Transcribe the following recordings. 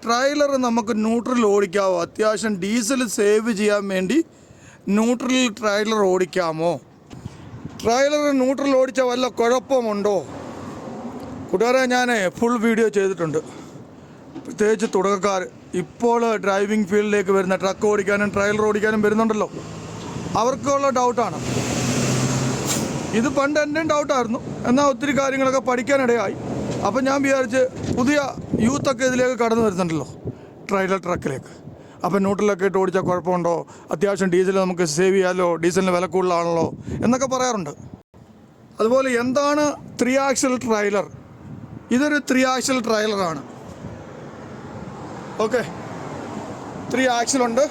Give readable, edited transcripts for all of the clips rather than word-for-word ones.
Trailer നമുക്ക് neutral ഓടിക്കാമോ? അത്യാവശ്യം diesel save ചെയ്യാൻ വേണ്ടി ന്യൂട്രൽ ട്രailer ഓടിക്കാമോ? ട്രailer ന്യൂട്രൽ ഓടിച്ചാൽ വല്ല കുഴപ്പമുണ്ടോ? കൂട്ടുകാരെ, ഞാൻ ഫുൾ വീഡിയോ ചെയ്തിട്ടുണ്ട്. പ്രത്യേകിച്ച് തുടക്കക്കാർ, ഇപ്പോൾ ഡ്രൈവിംഗ് ഫീൽഡിലേക്ക് വരുന്ന ട്രക്ക് ഓടിക്കാനും ട്രailer ഓടിക്കാനും വരുന്നുണ്ടല്ലോ, അവർക്കുള്ള ഡൗട്ടാണ് ഇത്. പണ്ട് എൻ്റെയും ഡൗട്ടായിരുന്നു, എന്നാൽ ഒത്തിരി കാര്യങ്ങളൊക്കെ പഠിക്കാനിടയായി. അപ്പം ഞാൻ വിചാരിച്ച് പുതിയ യൂത്തൊക്കെ ഇതിലേക്ക് കടന്നു വരുന്നുണ്ടല്ലോ, ട്രailer ട്രക്കിലേക്ക്. അപ്പം ന്യൂട്രലൊക്കെ ഇട്ട് ഓടിച്ചാൽ കുഴപ്പമുണ്ടോ? അത്യാവശ്യം ഡീസൽ നമുക്ക് സേവ് ചെയ്യാമല്ലോ, ഡീസലിന് വില കൂടുതലാണല്ലോ എന്നൊക്കെ പറയാറുണ്ട്. അതുപോലെ എന്താണ് 3 ആക്സിൽ ട്രailer? ഇതൊരു 3 ആക്സിൽ ട്രailerമാണ്. ഓക്കെ, 3 ആക്സിലുണ്ട്.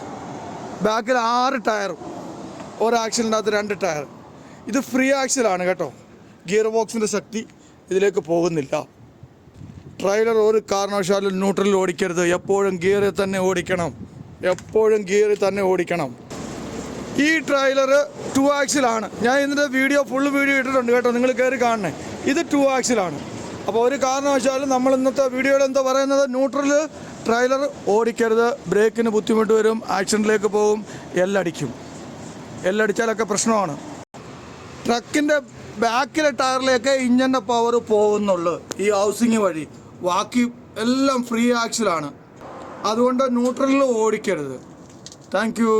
ബാക്കിൽ 6 ടയറും, ഒരു ആക്സിലിൻ്റെ അകത്ത് 2 ടയർ. ഇത് ഫ്രീ ആക്സിലാണ് കേട്ടോ. ഗിയർ ബോക്സിൻ്റെ ശക്തി ഇതിലേക്ക് പോകുന്നില്ല. ട്രailer ഒരു കാരണവശാലും ന്യൂട്രലിൽ ഓടിക്കരുത്. എപ്പോഴും ഗിയറിൽ തന്നെ ഓടിക്കണം, എപ്പോഴും ഗിയറിൽ തന്നെ ഓടിക്കണം. ഈ ട്രailer 2 ആക്സിലാണ്. ഞാൻ ഇതിൻ്റെ വീഡിയോ ഫുൾ വീഡിയോ ഇട്ടിട്ടുണ്ട് കേട്ടോ, നിങ്ങൾ കയറി കാണണേ. ഇത് 2 ആക്സിലാണ്. അപ്പോൾ ഒരു കാരണവശാലും നമ്മൾ ഇന്നത്തെ വീഡിയോയിൽ എന്താ പറയുന്നത്, ന്യൂട്രൽ ട്രailer ഓടിക്കരുത്. ബ്രേക്കിന് ബുദ്ധിമുട്ട് വരും, ആക്സിഡൻറ്റിലേക്ക് പോകും, എല്ലടിക്കും. എല്ലടിച്ചാലൊക്കെ പ്രശ്നമാണ്. ട്രക്കിൻ്റെ ബാക്കിലെ ടയറിലേക്ക് ഇഞ്ചിൻ്റെ പവർ പോകുന്നുള്ളൂ ഈ ഹൗസിങ് വഴി. ബാക്കി എല്ലാം ഫ്രീ ആക്സിലാണ്. അതുകൊണ്ട് ന്യൂട്രലിൽ ഓടിക്കരുത്. Thank you.